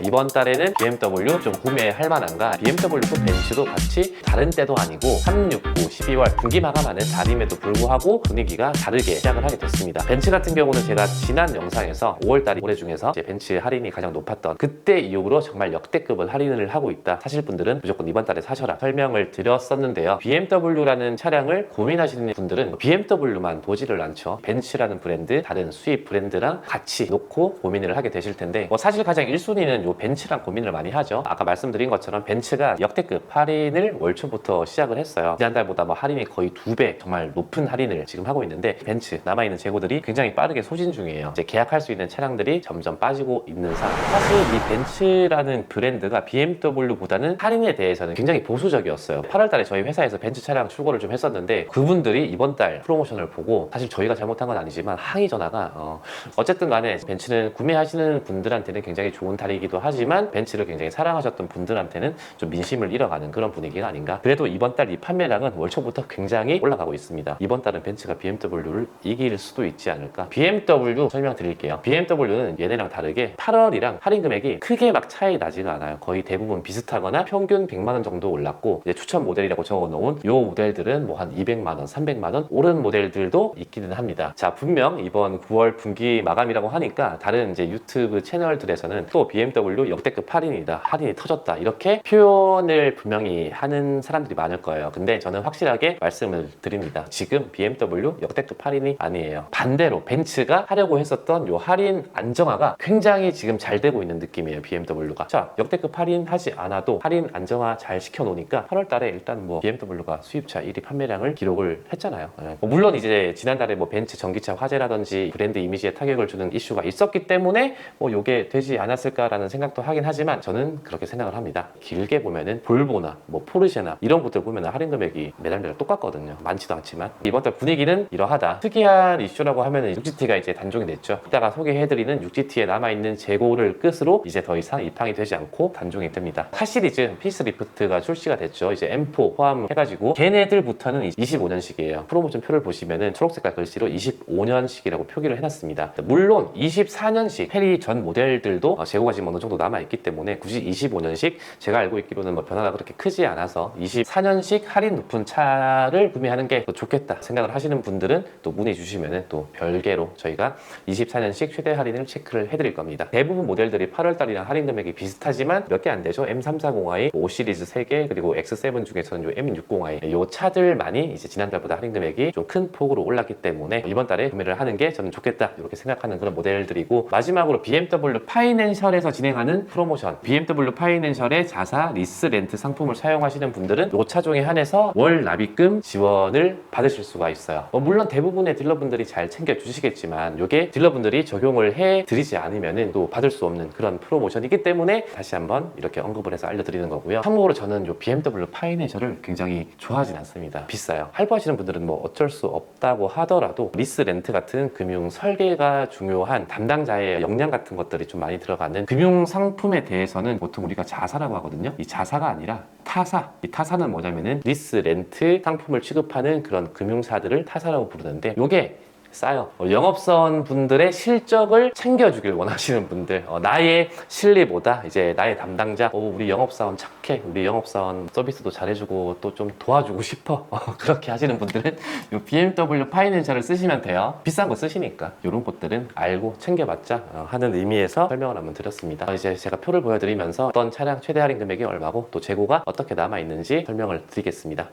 이번 달에는 BMW 좀 구매할 만한가? BMW도 벤츠도 같이 다른 때도 아니고 369 12월 분기 마감하는 달임에도 불구하고 분위기가 다르게 시작을 하게 됐습니다. 벤츠 같은 경우는 제가 지난 영상에서 5월달이 올해 중에서 이제 벤츠 할인이 가장 높았던 그때 이후로 정말 역대급을 할인을 하고 있다. 사실 분들은 무조건 이번 달에 사셔라 설명을 드렸었는데요. BMW라는 차량을 고민하시는 분들은 BMW만 보지를 않죠. 벤츠라는 브랜드, 다른 수입 브랜드랑 같이 놓고 고민을 하게 되실 텐데 사실 가장 1순위는 요 벤츠랑 고민을 많이 하죠. 아까 말씀드린 것처럼 벤츠가 역대급 할인을 월 초부터 시작을 했어요. 지난달보다 할인이 거의 2배 정말 높은 할인을 지금 하고 있는데 벤츠 남아있는 재고들이 굉장히 빠르게 소진 중이에요. 이제 계약할 수 있는 차량들이 점점 빠지고 있는 상황. 사실 이 벤츠라는 브랜드가 BMW보다는 할인에 대해서는 굉장히 보수적이었어요. 8월달에 저희 회사에서 벤츠 차량 출고를 좀 했었는데 그분들이 이번 달 프로모션을 보고 사실 저희가 잘못한 건 아니지만 항의 전화가 어쨌든 간에 벤츠는 구매하시는 분들한테는 굉장히 좋은 달이기도 하지만 벤츠를 굉장히 사랑하셨던 분들한테는 좀 민심을 잃어가는 그런 분위기가 아닌가. 그래도 이번 달 이 판매량은 월 초부터 굉장히 올라가고 있습니다. 이번 달은 벤츠가 BMW를 이길 수도 있지 않을까. BMW 설명드릴게요. BMW는 얘네랑 다르게 8월이랑 할인 금액이 크게 막 차이 나지가 않아요. 거의 대부분 비슷하거나 평균 100만 원 정도 올랐고 이제 추천 모델이라고 적어놓은 요 모델들은 뭐 한 200만 원, 300만 원 오른 모델들도 있기는 합니다. 자, 분명 이번 9월 분기 마감이라고 하니까 다른 이제 유튜브 채널들에서는 또 BMW 역대급 할인이다, 할인이 터졌다 이렇게 표현을 분명히 하는 사람들이 많을 거예요. 근데 저는 확실하게 말씀을 드립니다. 지금 BMW 역대급 할인이 아니에요. 반대로 벤츠가 하려고 했었던 요 할인 안정화가 굉장히 지금 잘 되고 있는 느낌이에요. BMW가. 자, 역대급 할인 하지 않아도 할인 안정화 잘 시켜놓으니까 8월 달에 일단 BMW가 수입차 1위 판매량을 기록을 했잖아요. 물론 이제 지난달에 벤츠 전기차 화재라든지 브랜드 이미지에 타격을 주는 이슈가 있었기 때문에 요게 되지 않았을까라는 생각도 하긴 하지만 저는 그렇게 생각을 합니다. 길게 보면은 볼보나 포르쉐나 이런 것들 보면 할인 금액이 매달 똑같거든요. 많지도 않지만 이번 달 분위기는 이러하다. 특이한 이슈라고 하면은 6GT가 이제 단종이 됐죠. 이따가 소개해드리는 6GT에 남아있는 재고를 끝으로 이제 더 이상 입항이 되지 않고 단종이 됩니다. 8시리즈 페이스리프트가 출시가 됐죠. 이제 M4 포함해가지고 걔네들부터는 25년식이에요. 프로모션 표를 보시면은 초록색깔 글씨로 25년식이라고 표기를 해놨습니다. 물론 24년식 페리 전 모델들도 재고가 지금 어느 정도 남아있기 때문에 굳이 25년식 제가 알고 있기로는 변화가 그렇게 크지 않아서 24년식 할인 높은 차를 구매하는 게 더 좋겠다 생각을 하시는 분들은 또 문의 주시면은 또 별개로 저희가 24년식 최대 할인을 체크를 해드릴 겁니다. 대부분 모델들이 8월달이랑 할인 금액이 비슷하지만 몇 개 안 되죠. M340i, 5시리즈 3개 그리고 X7 중에서는 요 M60i 요 차들만이 이제 지난달보다 할인 금액이 좀 큰 폭으로 올랐기 때문에 이번 달에 구매를 하는 게 저는 좋겠다 이렇게 생각하는 그런 모델들이고 마지막으로 BMW 파이낸셜에서 진행하는 프로모션 BMW 파이낸셜의 자사 리스 렌트 상품을 사용하시는 분들은 요 차종에 한해서 월 납입금 지원을 받으실 수가 있어요. 물론 대부분의 딜러분들이 잘 챙겨주시겠지만 이게 딜러분들이 적용을 해드리지 않으면 또 받을 수 없는 그런 프로모션이기 때문에 다시 한번 이렇게 언급을 해서 알려드리는 거고요. 참고로 저는 요 BMW 파이낸셜을 굉장히 좋아하진 않습니다. 비싸요. 할부하시는 분들은 어쩔 수 없다고 하더라도 리스 렌트 같은 금융 설계가 중요한 담당자의 역량 같은 것들이 좀 많이 들어가는 금융 상품에 대해서는 보통 우리가 자사라고 하거든요. 이 자사가 아니라 타사. 이 타사는 뭐냐면은 리스 렌트 상품을 취급하는 그런 금융사들을 타사라고 부르는데 요게 싸요. 영업사원 분들의 실적을 챙겨주길 원하시는 분들, 나의 실리보다 이제 나의 담당자, 우리 영업사원 착해, 우리 영업사원 서비스도 잘해주고 또 좀 도와주고 싶어, 그렇게 하시는 분들은 이 BMW 파이낸셜을 쓰시면 돼요. 비싼 거 쓰시니까 이런 것들은 알고 챙겨봤자 하는 의미에서 설명을 한번 드렸습니다. 이제 제가 표를 보여드리면서 어떤 차량 최대 할인 금액이 얼마고 또 재고가 어떻게 남아있는지 설명을 드리겠습니다.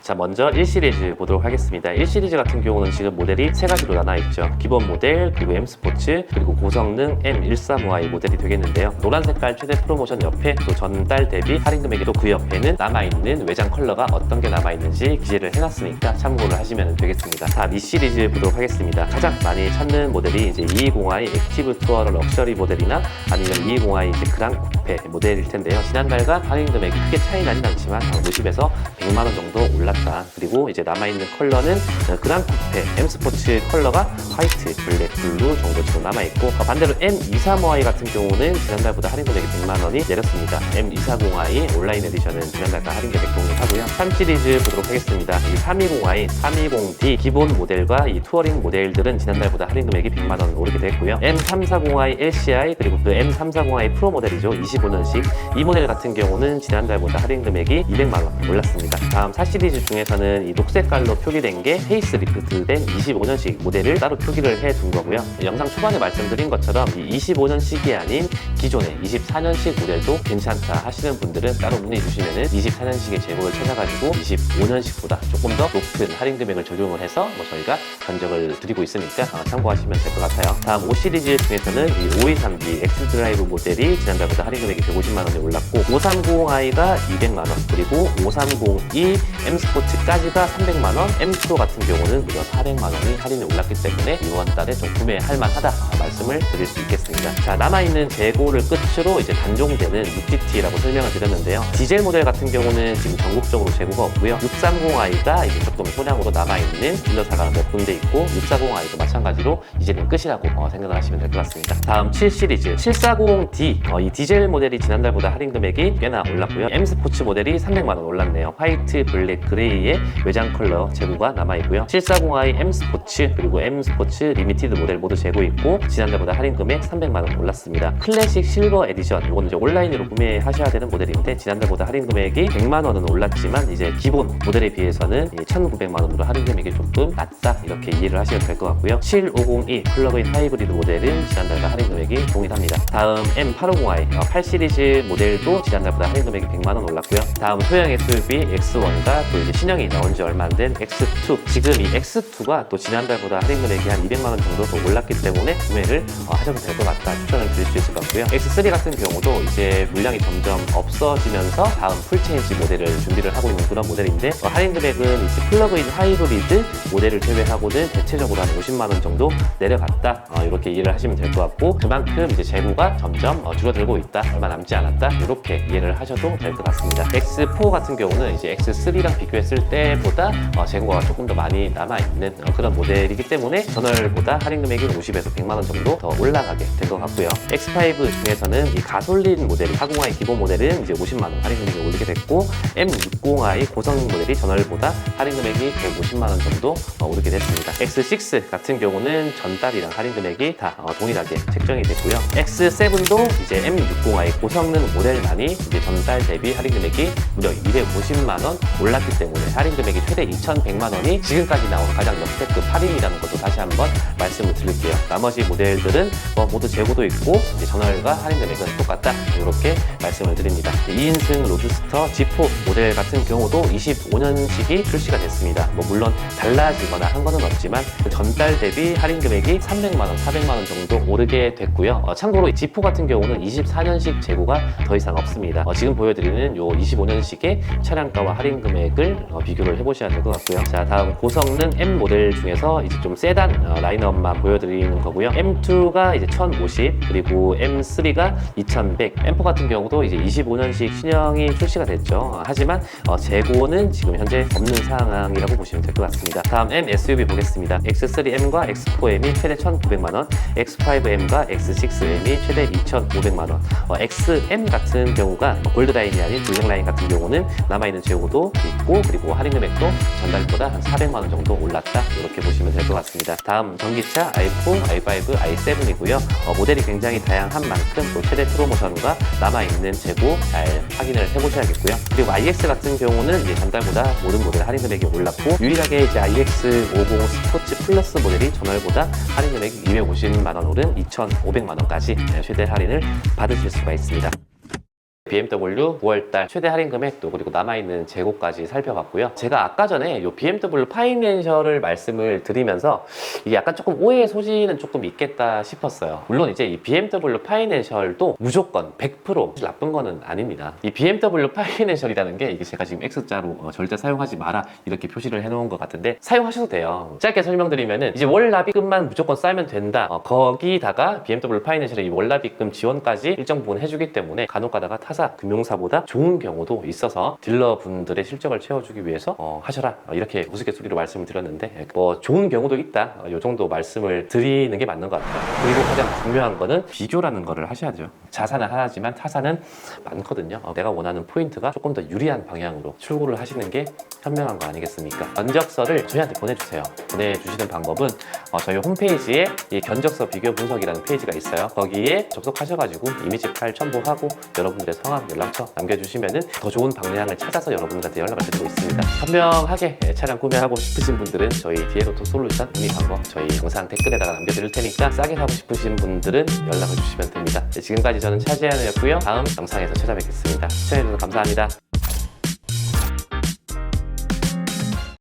자, 먼저 1시리즈 보도록 하겠습니다. 1시리즈 같은 경우는 지금 모델이 세 가지로 나눠있죠. 기본 모델, 그리고 M 스포츠, 그리고 고성능 M135i 모델이 되겠는데요. 노란 색깔 최대 프로모션 옆에 또 전달 대비 할인 금액이 또 그 옆에는 남아있는 외장 컬러가 어떤 게 남아있는지 기재를 해놨으니까 참고를 하시면 되겠습니다. 자, 2시리즈 보도록 하겠습니다. 가장 많이 찾는 모델이 이제 220i 액티브 투어러 럭셔리 모델이나 아니면 220i 이제 그랑 쿠페 쿠페 모델일 텐데요. 지난달과 할인 금액이 크게 차이 나진 않지만 50에서 100만 원 정도 올랐다. 그리고 이제 남아있는 컬러는 그랑 쿠페 M 스포츠 컬러가 화이트, 블랙, 블루 정도 지금 남아있고, 반대로 M235i 같은 경우는 지난달보다 할인 금액이 100만 원이 내렸습니다. M240i 온라인 에디션은 지난달과 할인 금액 동일하고요. 3 시리즈 보도록 하겠습니다. 이 320i, 320D 기본 모델과 이 투어링 모델들은 지난달보다 할인 금액이 100만 원 오르게 됐고요. M340i LCI 그리고 그 M340i 프로 모델이죠. 25년식 이 모델 같은 경우는 지난달보다 할인 금액이 200만 원 올랐습니다. 다음 4 시리즈 중에서는 이 녹색깔로 표기된 게 페이스 리프트된 25년식 모델을 따로 표기를 해둔 거고요. 영상 초반에 말씀드린 것처럼 이 25년식이 아닌 기존의 24년식 모델도 괜찮다 하시는 분들은 따로 문의 주시면은 24년식의 재고를 찾아가지고 25년식보다 조금 더 높은 할인 금액을 적용을 해서 저희가 견적을 드리고 있으니까 참고하시면 될 것 같아요. 다음 5 시리즈 중에서는 이 523D X 드라이브 모델이 지난달보다 할인 금액이 150만 원이 올랐고, 530i가 200만 원, 그리고 530e M 스포츠까지가 300만 원, M 프로 같은 경우는 무려 400만 원이 할인이 올랐기 때문에 이번 달에 좀 구매할 만하다 말씀을 드릴 수 있겠습니다. 자, 남아있는 재고를 끝으로 이제 단종되는 6GT라고 설명을 드렸는데요. 디젤 모델 같은 경우는 지금 전국적으로 재고가 없고요. 630i가 이제 조금 소량으로 남아있는 딜러사가 몇 군데 있고, 640i도 마찬가지로 이제는 끝이라고 생각을 하시면 될 것 같습니다. 다음 7 시리즈 740D 이 디젤 모델이 지난달보다 할인 금액이 꽤나 올랐고요. M 스포츠 모델이 300만 원 올랐네요. 화이트, 블랙, 그레이의 외장 컬러 재고가 남아있고요. 740i M 스포츠 그리고 M 스포츠 리미티드 모델 모두 재고 있고, 지난달보다 할인 금액 300만 원 올랐습니다. 클래식 실버 에디션 이거는 이제 온라인으로 구매하셔야 되는 모델인데, 지난달보다 할인 금액이 100만 원은 올랐지만 이제 기본 모델에 비해서는 1,900만 원으로 할인 금액이 조금 낮다 이렇게 이해를 하시면 될 것 같고요. 7502 플러그인 하이브리드 모델은 지난달과 할인 금액이 동일합니다. 다음 M850i 8 시리즈 모델도 지난달보다 할인 금액이 100만 원 올랐고요. 다음 소형 SUV X1과 또 이제 신형이 나온 지 얼마 안 된 X2, 지금 이 X2가 또 지난달보다 할인 금액이 한 200만 원 정도 더 올랐기 때문에 구매를 하셔도 될 것 같다 추천을 드릴 수 있을 것 같고요. X3 같은 경우도 이제 물량이 점점 없어지면서 다음 풀체인지 모델을 준비를 하고 있는 그런 모델인데, 할인 금액은 이제 플러그인 하이브리드 모델을 제외하고는 대체적으로 한 50만 원 정도 내려갔다 이렇게 이해를 하시면 될 것 같고, 그만큼 이제 재고가 점점 줄어들고 있다, 얼마 남지 않았다 이렇게 이해를 하셔도 될 것 같습니다. X4 같은 경우는 이제 X3랑 비교했을 때보다 재고가 조금 더 많이 남아있는 그런 모델이기 때문에 전월보다 할인 금액이 50에서 100만 원 정도 더 올라가게 된 것 같고요. X5 중에서는 이 가솔린 모델 40i 기본 모델은 이제 50만 원 할인 금액이 오르게 됐고, M60i 고성능 모델이 전월보다 할인 금액이 150만 원 정도 오르게 됐습니다. X6 같은 경우는 전달이랑 할인 금액이 다 동일하게 책정이 됐고요. X7도 이제 M60i 고성능 모델만이 이제 전달 대비 할인 금액이 무려 250만 원 올랐기 때문에 할인 금액이 최대 2,100만 원이 지금까지 나온 가장 역대급 할인이라는 것도 다시 한번 말씀을 드릴게요. 나머지 모델들은 모두 재고도 있고 이제 전월과 할인 금액은 똑같다 이렇게 말씀을 드립니다. 2인승 로드스터 G4 모델 같은 경우도 25년식이 출시가 됐습니다. 물론 달라지거나 한 거는 없지만 전달 대비 할인 금액이 300만 원, 400만 원 정도 오르게 됐고요. 참고로 G4 같은 경우는 24년식 재고가 더 이상 없습니다. 지금 보여드리는 요 25년식의 차량가와 할인 금액을 비교를 해보셔야 될 것 같고요. 자, 다음 고성능 M 모델 중에서 이제 좀 세단 라인업만 보여드리는 거고요. M2가 이제 1050 그리고 M3가 2100, M4 같은 경우도 이제 25년식 신형이 출시가 됐죠. 하지만 재고는 지금 현재 없는 상황이라고 보시면 될 것 같습니다. 다음 M SUV 보겠습니다. X3M과 X4M이 최대 1,900만 원, X5M과 X6M이 최대 2,500만 원. XM 같은 경우가 골드라인이 아닌 블랙라인 같은 경우는 남아있는 재고도 있고, 그리고 할인 금액도 전달보다 한 400만 원 정도 올랐다 이렇게 보시면 될 것 같습니다. 다음 전기차 i4, i5, i7이고요. 모델이 굉장히 다양한 만큼 또 최대 프로모션과 남아있는 재고 잘 확인을 해보셔야겠고요. 그리고 iX 같은 경우는 이제 전달보다 모든 모델 할인 금액이 올랐고, 유일하게 이제 iX50 스포츠 플러스 모델이 전월보다 할인 금액이 250만 원 오른 2,500만 원까지 최대 할인을 받으실 수가 있습니다. BMW 9월달 최대 할인 금액도 그리고 남아있는 재고까지 살펴봤고요. 제가 아까 전에 이 BMW 파이낸셜을 말씀을 드리면서 이게 약간 조금 오해의 소지는 조금 있겠다 싶었어요. 물론 이제 이 BMW 파이낸셜도 무조건 100% 나쁜 거는 아닙니다. 이 BMW 파이낸셜이라는 게 이게 제가 지금 X자로 절대 사용하지 마라 이렇게 표시를 해놓은 것 같은데 사용하셔도 돼요. 짧게 설명드리면은 이제 월납입금만 무조건 쌓으면 된다. 거기다가 BMW 파이낸셜의 이 월납입금 지원까지 일정 부분 해주기 때문에 간혹 가다가 타사 금융사보다 좋은 경우도 있어서 딜러분들의 실적을 채워주기 위해서 하셔라 이렇게 우스갯소리로 말씀을 드렸는데 뭐 좋은 경우도 있다 이 정도 말씀을 드리는 게 맞는 것 같아요. 그리고 가장 중요한 거는 비교라는 거를 하셔야죠. 자산은 하나지만 타사는 많거든요. 내가 원하는 포인트가 조금 더 유리한 방향으로 출고를 하시는 게 현명한 거 아니겠습니까? 견적서를 저희한테 보내주세요. 보내주시는 방법은 저희 홈페이지에 이 견적서 비교 분석이라는 페이지가 있어요. 거기에 접속하셔가지고 이미지 파일 첨부하고 여러분들의 성함, 연락처 남겨주시면은 더 좋은 방향을 찾아서 여러분들한테 연락을 드리고 있습니다. 현명하게 차량 구매하고 싶으신 분들은 저희 디에로토 솔루션 문의 방법 저희 영상 댓글에다가 남겨드릴 테니까 싸게 사고 싶으신 분들은 연락을 주시면 됩니다. 지금까지 저는 차재현이었고요. 다음 영상에서 찾아뵙겠습니다. 시청해주셔서 감사합니다.